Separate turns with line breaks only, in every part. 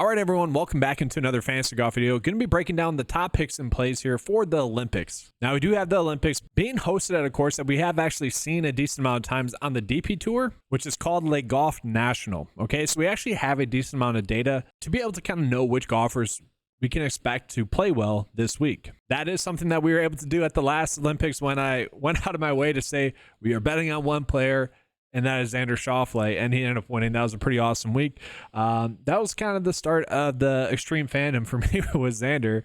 All right, everyone, welcome back into another fantasy golf video. Going to be breaking down the top picks and plays here for the Olympics. Now, we do have the Olympics being hosted at a course that we have actually seen a decent amount of times on the DP Tour, which is called Le Golf National. Okay, so we actually have a decent amount of data to be able to kind of know which golfers we can expect to play well this week. That is something that we were able to do at the last Olympics when I went out of my way to say we are betting on one player, and that is Xander Schauffele, and he ended up winning. That was a pretty awesome week. That was kind of the start of the extreme fandom for me with Xander,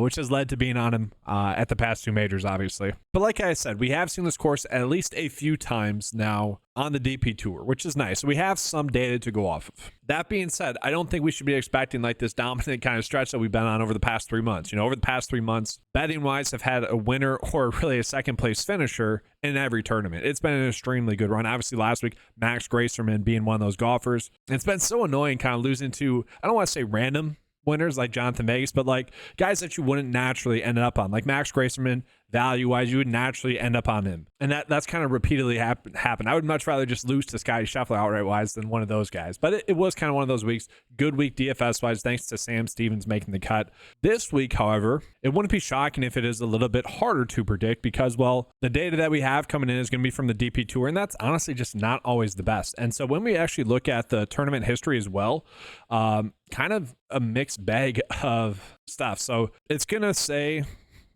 which has led to being on him at the past two majors, obviously. But like I said, we have seen this course at least a few times now on the DP Tour, which is nice. So we have some data to go off of. That being said, I don't think we should be expecting like this dominant kind of stretch that we've been on over the past 3 months. You know, over the past 3 months, betting-wise, have had a winner or really a second-place finisher in every tournament. It's been an extremely good run. Obviously, last week, Max Gracerman being one of those golfers. And it's been so annoying kind of losing to, I don't want to say random winners like Jonathan Vegas, but like guys that you wouldn't naturally end up on. Like Max Gracerman, value-wise, you would naturally end up on him. And that's kind of repeatedly happened. I would much rather just lose to Scotty Scheffler outright-wise than one of those guys. But it was kind of one of those weeks. Good week DFS-wise, thanks to Sam Stevens making the cut. This week, however, it wouldn't be shocking if it is a little bit harder to predict because, well, the data that we have coming in is going to be from the DP Tour, and that's honestly just not always the best. And so when we actually look at the tournament history as well, kind of a mixed bag of stuff. So it's going to say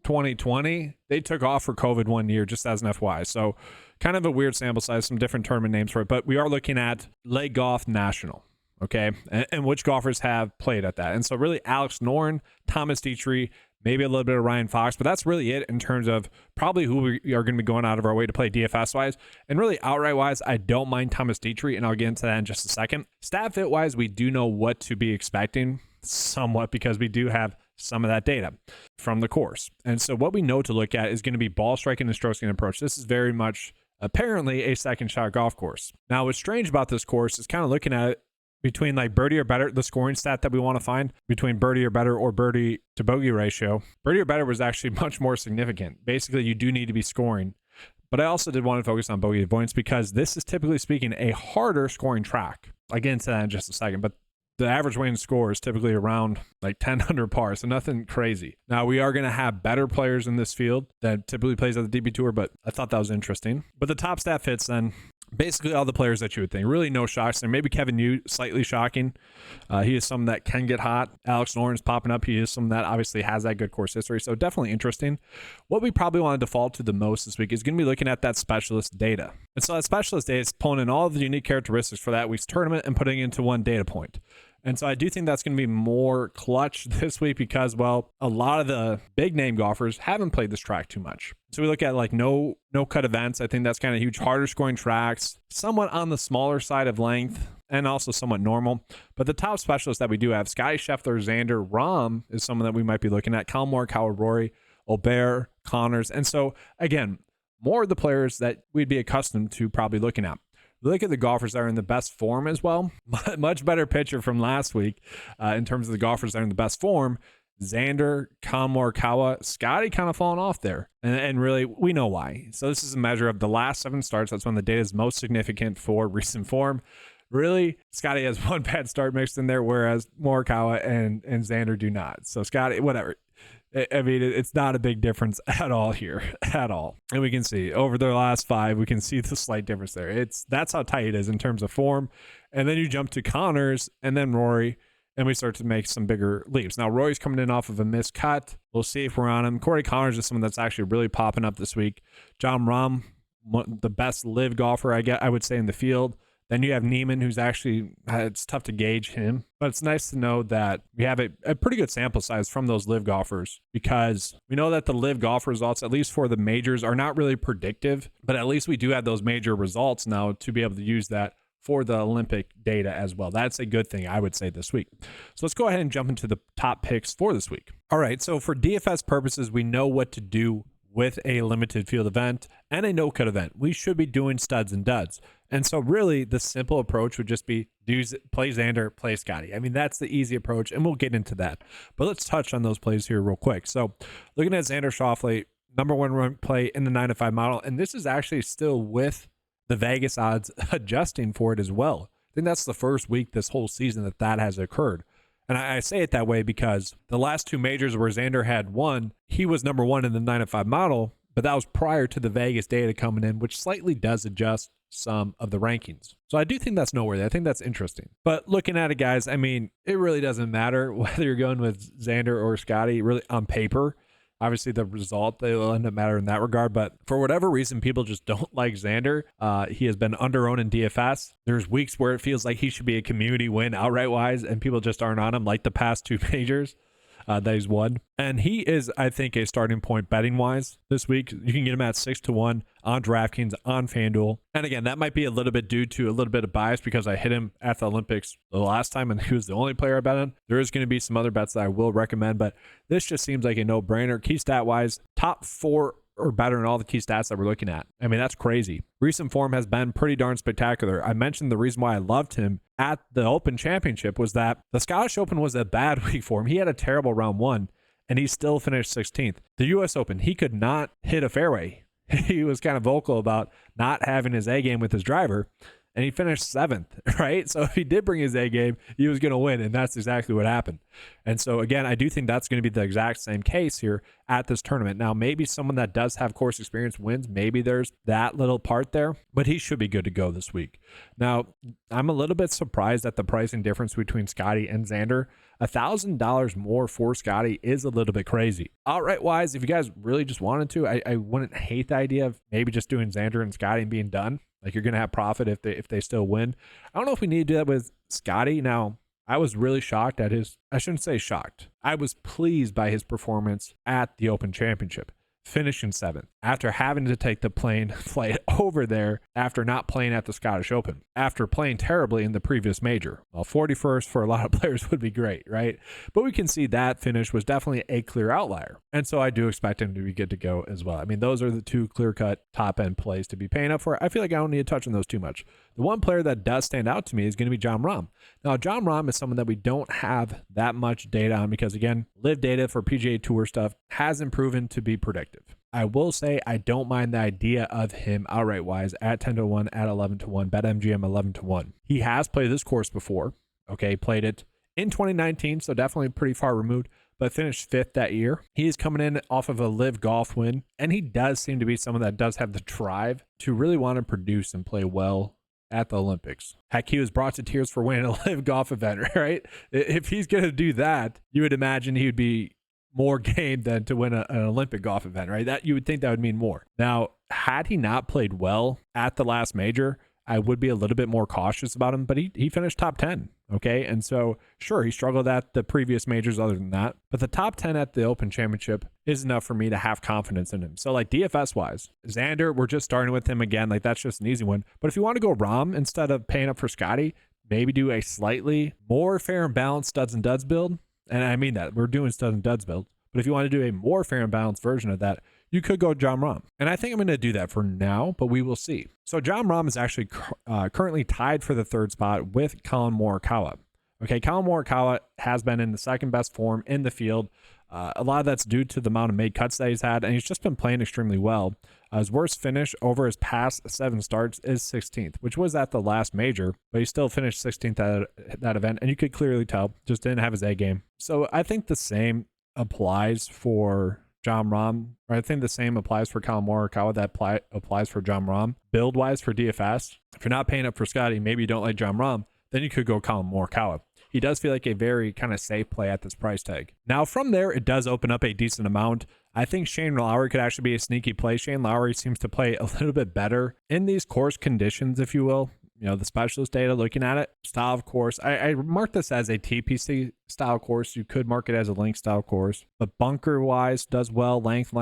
2020, they took off for COVID 1 year, just as an FYI. So kind of a weird sample size, some different tournament names for it, but we are looking at Le Golf National, okay? And which golfers have played at that. And so really Alex Noren, Thomas Dietrich, maybe a little bit of Ryan Fox, but that's really it in terms of probably who we are going to be going out of our way to play DFS-wise. And really outright-wise, I don't mind Thomas Dietrich, and I'll get into that in just a second. Stat fit-wise, we do know what to be expecting somewhat because we do have some of that data from the course. And so what we know to look at is going to be ball striking and stroke gain approach. This is very much apparently a second shot golf course. Now, what's strange about this course is kind of looking at it between like birdie or better, the scoring stat that we want to find between birdie or better or birdie to bogey ratio. Birdie or better was actually much more significant. Basically, you do need to be scoring. But I also did want to focus on bogey avoidance because this is typically speaking a harder scoring track. I'll get into that in just a second, but the average weighted score is typically around like 10 under par, so nothing crazy. Now, we are going to have better players in this field that typically plays at the DP Tour, but I thought that was interesting. But the top stat fits then basically all the players that you would think. Really no shocks there. Maybe Kevin Yu, slightly shocking. He is someone that can get hot. Alex Noren's popping up. He is someone that obviously has that good course history, so definitely interesting. What we probably want to default to the most this week is going to be looking at that specialist data. And so that specialist data is pulling in all of the unique characteristics for that week's tournament and putting it into one data point. And so I do think that's going to be more clutch this week because, well, a lot of the big name golfers haven't played this track too much. So we look at like no cut events. I think that's kind of huge. Harder scoring tracks, somewhat on the smaller side of length and also somewhat normal. But the top specialists that we do have, Scotty Scheffler, Xander, Rahm is someone that we might be looking at. Collin Morikawa, Rory, Aubert, Connors. And so again, more of the players that we'd be accustomed to probably looking at. Look at the golfers that are in the best form as well. Much better picture from last week in terms of the golfers that are in the best form. Xander, Collin Morikawa, Scotty kind of falling off there. And really, we know why. So this is a measure of the last 7 starts. That's when the data is most significant for recent form. Really, Scotty has one bad start mixed in there, whereas Morikawa and Xander do not. So Scotty, whatever. I mean, it's not a big difference at all here, at all. And we can see over the last 5, we can see the slight difference there. That's how tight it is in terms of form. And then you jump to Connors and then Rory, and we start to make some bigger leaps. Now, Rory's coming in off of a missed cut. We'll see if we're on him. Corey Connors is someone that's actually really popping up this week. Jon Rahm, the best live golfer, I would say, in the field. Then you have Neiman, who's actually, it's tough to gauge him, but it's nice to know that we have a pretty good sample size from those live golfers because we know that the live golf results, at least for the majors, are not really predictive, but at least we do have those major results now to be able to use that for the Olympic data as well. That's a good thing, I would say, this week. So let's go ahead and jump into the top picks for this week. All right, so for DFS purposes, we know what to do with a limited field event and a no-cut event. We should be doing studs and duds. And so really the simple approach would just be play Xander, play Scotty. I mean, that's the easy approach, and we'll get into that. But let's touch on those plays here real quick. So looking at Xander Schauffele, number 1 run play in the 9-5 model, and this is actually still with the Vegas odds adjusting for it as well. I think that's the first week this whole season that has occurred. And I say it that way because the last 2 majors where Xander had won, he was number 1 in the 9 of 5 model, but that was prior to the Vegas data coming in, which slightly does adjust some of the rankings. So I do think that's noteworthy. I think that's interesting. But looking at it, guys, I mean, it really doesn't matter whether you're going with Xander or Scotty, really on paper. Obviously, the result, they will end up mattering in that regard. But for whatever reason, people just don't like Xander. He has been under-owned in DFS. There's weeks where it feels like he should be a community win outright-wise, and people just aren't on him, like the past 2 majors that he's won. And he is, I think, a starting point betting-wise this week. You can get him at 6-1 on DraftKings, on FanDuel. And again, that might be a little bit due to a little bit of bias because I hit him at the Olympics the last time and he was the only player I bet on. There is going to be some other bets that I will recommend, but this just seems like a no-brainer. Key stat-wise, top 4 or better in all the key stats that we're looking at. I mean, that's crazy. Recent form has been pretty darn spectacular. I mentioned the reason why I loved him at the Open Championship was that the Scottish Open was a bad week for him. He had a terrible round 1, and he still finished 16th. The U.S. Open, he could not hit a fairway. He was kind of vocal about not having his A game with his driver, and he finished 7th, right? So if he did bring his A game, he was going to win, and that's exactly what happened. And so, again, I do think that's going to be the exact same case here at this tournament. Now, maybe someone that does have course experience wins. Maybe there's that little part there, but he should be good to go this week. Now, I'm a little bit surprised at the pricing difference between Scotty and Xander. $1,000 more for Scotty is a little bit crazy. Outright-wise, if you guys really just wanted to, I wouldn't hate the idea of maybe just doing Xander and Scotty and being done. Like, you're going to have profit if they still win. I don't know if we need to do that with Scotty. Now, I was really shocked at I shouldn't say shocked. I was pleased by his performance at the Open Championship, finishing 7th after having to take the plane flight over there after not playing at the Scottish Open, after playing terribly in the previous major. Well, 41st for a lot of players would be great, right? But we can see that finish was definitely a clear outlier. And so I do expect him to be good to go as well. I mean, those are the 2 clear-cut top-end plays to be paying up for. I feel like I don't need to touch on those too much. The one player that does stand out to me is going to be Jon Rahm. Now, Jon Rahm is someone that we don't have that much data on because, again, live data for PGA Tour stuff hasn't proven to be predictive. I will say I don't mind the idea of him outright wise at 10-1, at 11-1, BetMGM 11-1. He has played this course before. Okay, played it in 2019, so definitely pretty far removed, but finished 5th that year. He is coming in off of a live golf win, and he does seem to be someone that does have the drive to really want to produce and play well at the Olympics. Heck, he was brought to tears for winning a live golf event, right? If he's going to do that, you would imagine he would be more game than to win an Olympic golf event, right? That you would think that would mean more. Now, had he not played well at the last major, I would be a little bit more cautious about him, but he finished top 10, okay? And so, sure, he struggled at the previous majors other than that, but the top 10 at the Open Championship is enough for me to have confidence in him. So, like, DFS-wise, Xander, we're just starting with him again. Like, that's just an easy one. But if you want to go Rahm instead of paying up for Scotty, maybe do a slightly more fair and balanced studs and duds build. And I mean that. We're doing studs and duds build. But if you want to do a more fair and balanced version of that, you could go Jon Rahm. And I think I'm going to do that for now, but we will see. So Jon Rahm is actually currently tied for the 3rd spot with Collin Morikawa. Okay, Collin Morikawa has been in the 2nd best form in the field. A lot of that's due to the amount of made cuts that he's had, and he's just been playing extremely well. His worst finish over his past 7 starts is 16th, which was at the last major, but he still finished 16th at that event, and you could clearly tell, just didn't have his A game. So I think the same applies for Jon Rahm, or I think the same applies for Collin Morikawa that applies for Jon Rahm. Build-wise for DFS, if you're not paying up for Scotty, maybe you don't like Jon Rahm, then you could go Collin Morikawa. He does feel like a very kind of safe play at this price tag. Now, from there, it does open up a decent amount. I think Shane Lowry could actually be a sneaky play. Shane Lowry seems to play a little bit better in these course conditions, if you will. You know, the specialist data, looking at it, style of course. I mark this as a TPC style course. You could mark it as a length style course, but bunker wise does well. Length,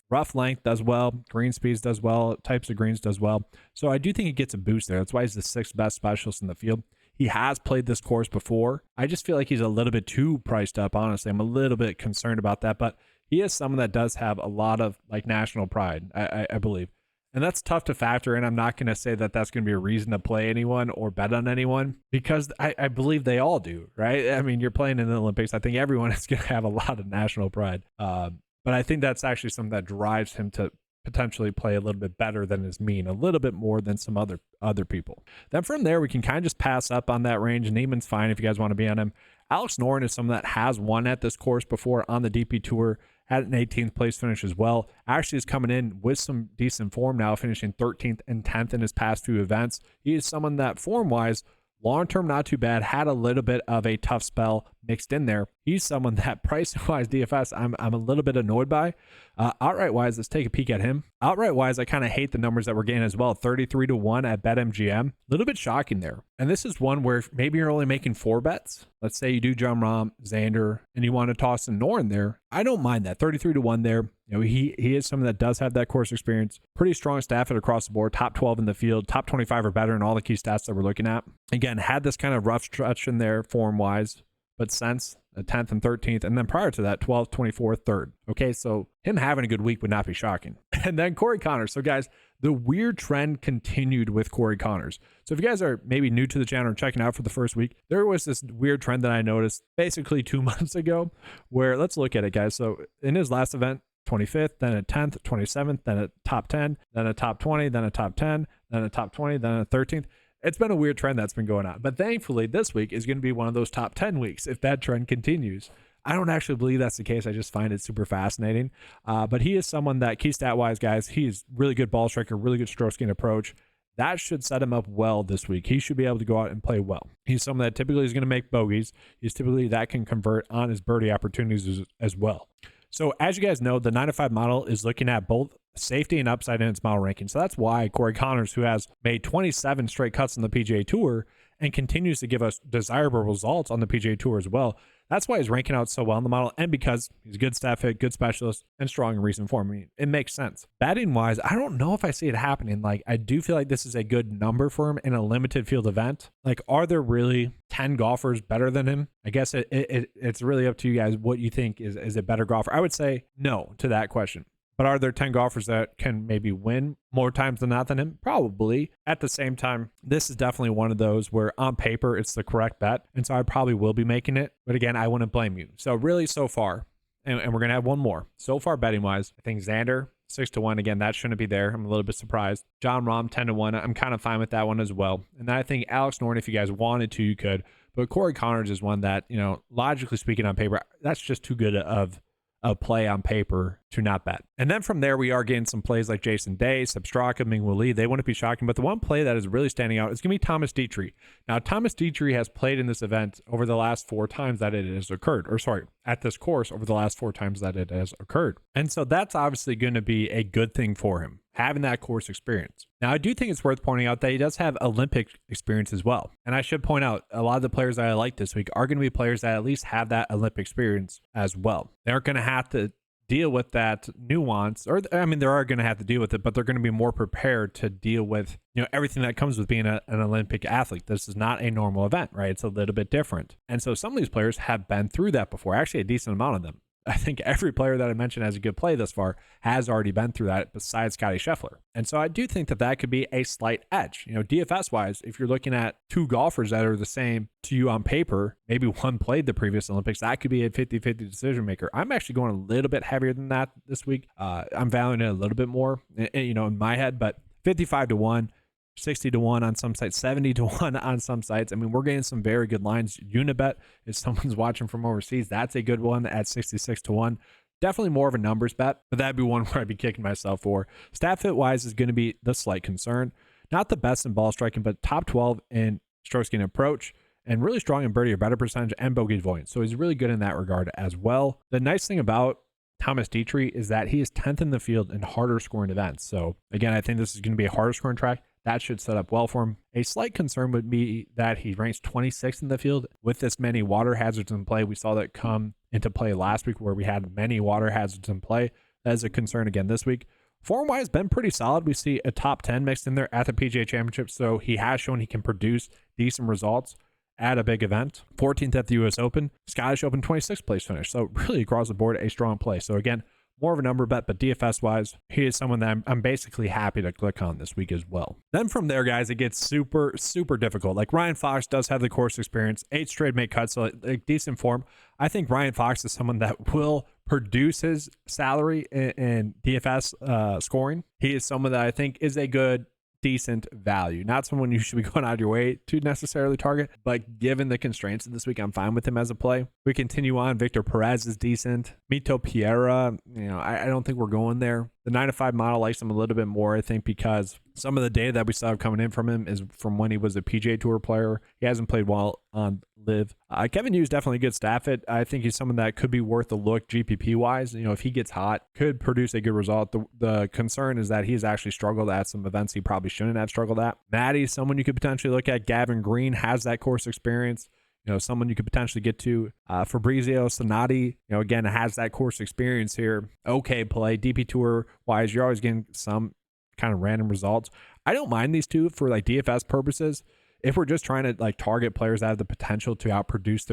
rough length does well. Green speeds does well. Types of greens does well. So I do think he gets a boost there. That's why he's the 6th best specialist in the field. He has played this course before. I just feel like he's a little bit too priced up, honestly. I'm a little bit concerned about that, but he is someone that does have a lot of like national pride, I believe. And that's tough to factor in. I'm not going to say that that's going to be a reason to play anyone or bet on anyone because I believe they all do, right? I mean, you're playing in the Olympics. I think everyone is going to have a lot of national pride. But I think that's actually something that drives him to potentially play a little bit better than his mean, a little bit more than some other people. Then from there, we can kind of just pass up on that range. Neiman's fine if you guys want to be on him Alex Noren is someone that has won at this course before on the DP Tour, had an 18th place finish as well. Actually is coming in with some decent form now, finishing 13th and 10th in his past few events. He is someone that form-wise, long-term not too bad, had a little bit of a tough spell mixed in there. He's someone that price-wise DFS I'm a little bit annoyed by. Outright-wise, let's take a peek at him. Outright-wise, I kind of hate the numbers that we're getting as well. 33-1 at BetMGM. A little bit shocking there. And this is one where maybe you're only making 4 bets. Let's say you do Jon Rahm, Xander, and you want to toss in Noren there. I don't mind that. 33-1 there. You know, he is someone that does have that course experience. Pretty strong staff across the board. Top 12 in the field. Top 25 or better in all the key stats that we're looking at. Again, had this kind of rough stretch in there form-wise, but since the 10th and 13th, and then prior to that, 12th, 24th, 3rd. Okay, so him having a good week would not be shocking. And then Corey Connors. So guys, the weird trend continued with Corey Connors. So if you guys are maybe new to the channel or checking out for the first week, there was this weird trend that I noticed basically 2 months ago where, let's look at it, guys. So in his last event, 25th, then a 10th, 27th, then a top 10, then a top 20, then a top 10, then a top 20, then a 13th. It's been a weird trend that's been going on. But thankfully, this week is going to be one of those top 10 weeks if that trend continues. I don't actually believe that's the case. I just find it super fascinating. But he is someone that, key stat-wise, guys, he's really good ball striker, really good stroke gain approach. That should set him up well this week. He should be able to go out and play well. He's someone that typically is going to make bogeys. He's typically that can convert on his birdie opportunities as well. So as you guys know, the 9-to-5 model is looking at both safety and upside in its model ranking. So that's why Corey Connors, who has made 27 straight cuts on the PGA Tour and continues to give us desirable results on the PGA Tour as well, that's why he's ranking out so well in the model, and because he's a good staff hit, good specialist, and strong in recent form. I mean, it makes sense. Batting wise, I don't know if I see it happening. Like, I do feel like this is a good number for him in a limited field event. Like, are there really 10 golfers better than him? I guess it's really up to you guys what you think is a better golfer. I would say no to that question. But are there 10 golfers that can maybe win more times than not than him? Probably. At the same time, this is definitely one of those where on paper it's the correct bet. And so I probably will be making it. But again, I wouldn't blame you. So really so far, and we're going to have one more. So far betting wise, I think Xander 6-1. Again, that shouldn't be there. I'm a little bit surprised. Jon Rahm 10-1. I'm kind of fine with that one as well. And then I think Alex Noren, if you guys wanted to, you could. But Corey Connors is one that, you know, logically speaking on paper, that's just too good of a play on paper to not bet. And then from there, we are getting some plays like Jason Day, Substraka, Mingwu Lee. They wouldn't be shocking, but the one play that is really standing out is going to be Thomas Dietrich. Now, Thomas Dietrich has played in this event over the last 4 times that it has occurred, or sorry, at this course over the last 4 times that it has occurred. And so that's obviously going to be a good thing for him, having that course experience. Now, I do think it's worth pointing out that he does have Olympic experience as well. And I should point out, a lot of the players that I like this week are going to be players that at least have that Olympic experience as well. They aren't going to have to deal with that nuance, or I mean, they are going to have to deal with it, but they're going to be more prepared to deal with, you know, everything that comes with being an Olympic athlete. This is not a normal event, right? It's a little bit different. And so some of these players have been through that before, actually a decent amount of them. I think every player that I mentioned has a good play thus far has already been through that besides Scotty Scheffler. And so I do think that that could be a slight edge. You know, DFS wise, if you're looking at 2 golfers that are the same to you on paper, maybe one played the previous Olympics, that could be a 50-50 decision maker. I'm actually going a little bit heavier than that this week. I'm valuing it a little bit more, you know, in my head, but 55-1. 60-1 on some sites, 70-1 on some sites. I mean, we're getting some very good lines. Unibet, if someone's watching from overseas, that's a good one at 66-1. Definitely more of a numbers bet, but that'd be one where I'd be kicking myself for. Stat fit wise is going to be the slight concern. Not the best in ball striking, but top 12 in stroke gain approach, and really strong in birdie or better percentage and bogey avoidance. So he's really good in that regard as well. The nice thing about Thomas Dietrich is that he is 10th in the field in harder scoring events. So again, I think this is going to be a harder scoring track. That should set up well for him. A slight concern would be that he ranks 26th in the field with this many water hazards in play. We saw that come into play last week where we had many water hazards in play. That is a concern again this week. Form-wise, been pretty solid. We see a top 10 mixed in there at the PGA Championship, so he has shown he can produce decent results at a big event. 14th at the US Open, Scottish Open 26th place finish. So really across the board, a strong play. So again, more of a number bet, but DFS wise, he is someone that I'm basically happy to click on this week as well. Then from there, guys, it gets super, super difficult. Like Ryan Fox does have the course experience, 8 straight make cuts, so like decent form. I think Ryan Fox is someone that will produce his salary in DFS scoring. He is someone that I think is a good decent value. Not someone you should be going out of your way to necessarily target, but given the constraints of this week, I'm fine with him as a play. We continue on. Victor Perez is decent. Mito Piera, I don't think we're going there. The 9-to-5 model likes him a little bit more, I think, because some of the data that we saw coming in from him is from when he was a PGA Tour player. He hasn't played well on live. Kevin Yu is definitely a good staff fit. I think he's someone that could be worth a look GPP wise. If he gets hot, could produce a good result. The concern is that he's actually struggled at some events he probably shouldn't have struggled at. Maddie's someone you could potentially look at. Gavin Green has that course experience. Someone you could potentially get to. Fabrizio Sonati, again, has that course experience here. Okay play. DP Tour wise, you're always getting some kind of random results. I don't mind these two for like DFS purposes. If we're just trying to like target players that have the potential to outproduce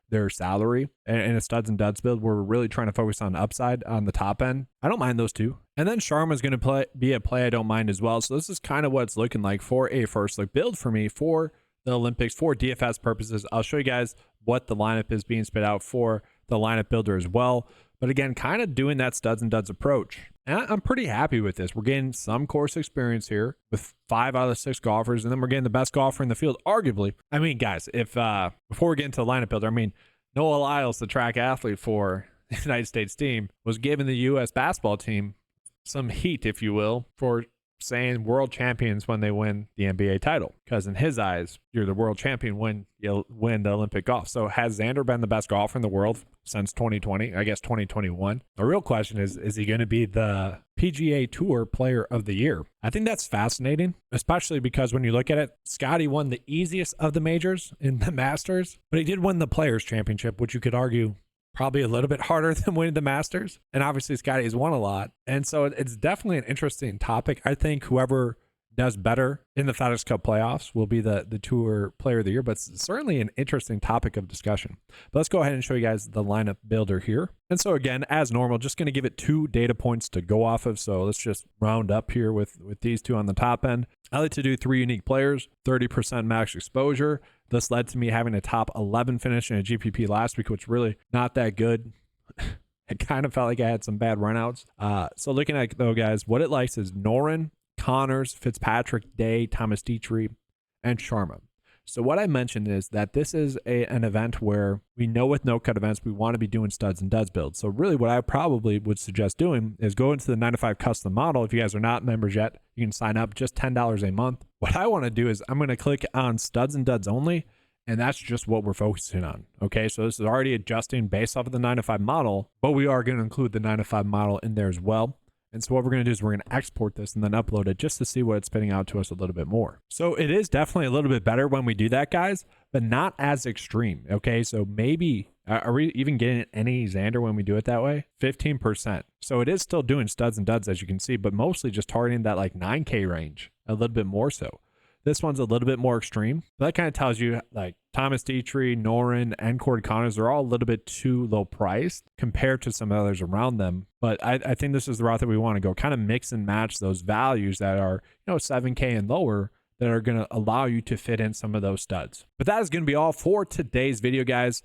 their salary in a studs and duds build, we're really trying to focus on upside on the top end. I don't mind those two. And then Sharma's going to be a play I don't mind as well. So this is kind of what it's looking like for a first look build for me for the Olympics for DFS purposes. I'll show you guys what the lineup is being spit out for the lineup builder as well. But again, kind of doing that studs and duds approach. And I'm pretty happy with this. We're getting some course experience here with 5 out of the 6 golfers, and then we're getting the best golfer in the field, arguably. I mean, guys, if before we get into the lineup builder, Noah Lyles, the track athlete for the United States team, was giving the U.S. basketball team some heat, if you will, for saying world champions when they win the NBA title, because in his eyes, you're the world champion when you win the Olympic golf. So has Xander been the best golfer in the world since 2020? I guess 2021. The real question is he going to be the PGA Tour Player of the Year? I think that's fascinating, especially because when you look at it, Scotty won the easiest of the majors in the Masters, but he did win the Players Championship, which you could argue probably a little bit harder than winning the Masters. And obviously Scotty has won a lot. And so it's definitely an interesting topic. I think whoever does better in the FedEx Cup playoffs will be the Tour Player of the Year, but it's certainly an interesting topic of discussion. But let's go ahead and show you guys the lineup builder here. And so again, as normal, just going to give it 2 data points to go off of. So let's just round up here with these 2 on the top end. I like to do 3 unique players, 30% max exposure. This led to me having a top 11 finish in a GPP last week, which really not that good. It kind of felt like I had some bad runouts. So looking at, though, guys, what it likes is Noren, Connors, Fitzpatrick, Day, Thomas Dietrich, and Sharma. So what I mentioned is that this is an event where we know with no-cut events, we want to be doing studs and duds builds. So really what I probably would suggest doing is go into the 9-to-5 custom model. If you guys are not members yet, you can sign up just $10 a month. What I want to do is I'm going to click on studs and duds only, and that's just what we're focusing on. Okay, so this is already adjusting based off of the 9-to-5 model, but we are going to include the 9-to-5 model in there as well. And so what we're going to do is we're going to export this and then upload it just to see what it's spitting out to us a little bit more. So it is definitely a little bit better when we do that, guys, but not as extreme. Okay, so maybe, are we even getting any Xander when we do it that way? 15%. So it is still doing studs and duds, as you can see, but mostly just targeting that like 9K range a little bit more so. This one's a little bit more extreme. But that kind of tells you like Thomas Dietrich, Noren, and Corey Connors are all a little bit too low priced compared to some others around them. But I think this is the route that we want to go. Kind of mix and match those values that are, 7K and lower that are going to allow you to fit in some of those studs. But that is going to be all for today's video, guys.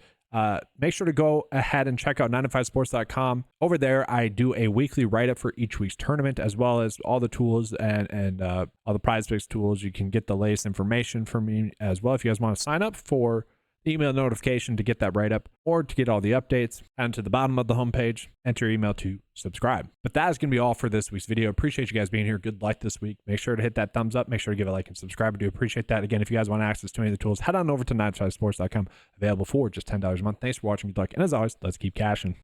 Make sure to go ahead and check out 9to5sports.com. Over there, I do a weekly write-up for each week's tournament, as well as all the tools and all the PrizePicks tools. You can get the latest information from me as well if you guys want to sign up for the email notification to get that write-up or to get all the updates. And to the bottom of the homepage, enter your email to subscribe. But that is going to be all for this week's video. Appreciate you guys being here. Good luck this week. Make sure to hit that thumbs up. Make sure to give a like and subscribe. I do appreciate that. Again, if you guys want access to any of the tools, head on over to 9to5sports.com. Available for just $10 a month. Thanks for watching. Good luck. And as always, let's keep cashing.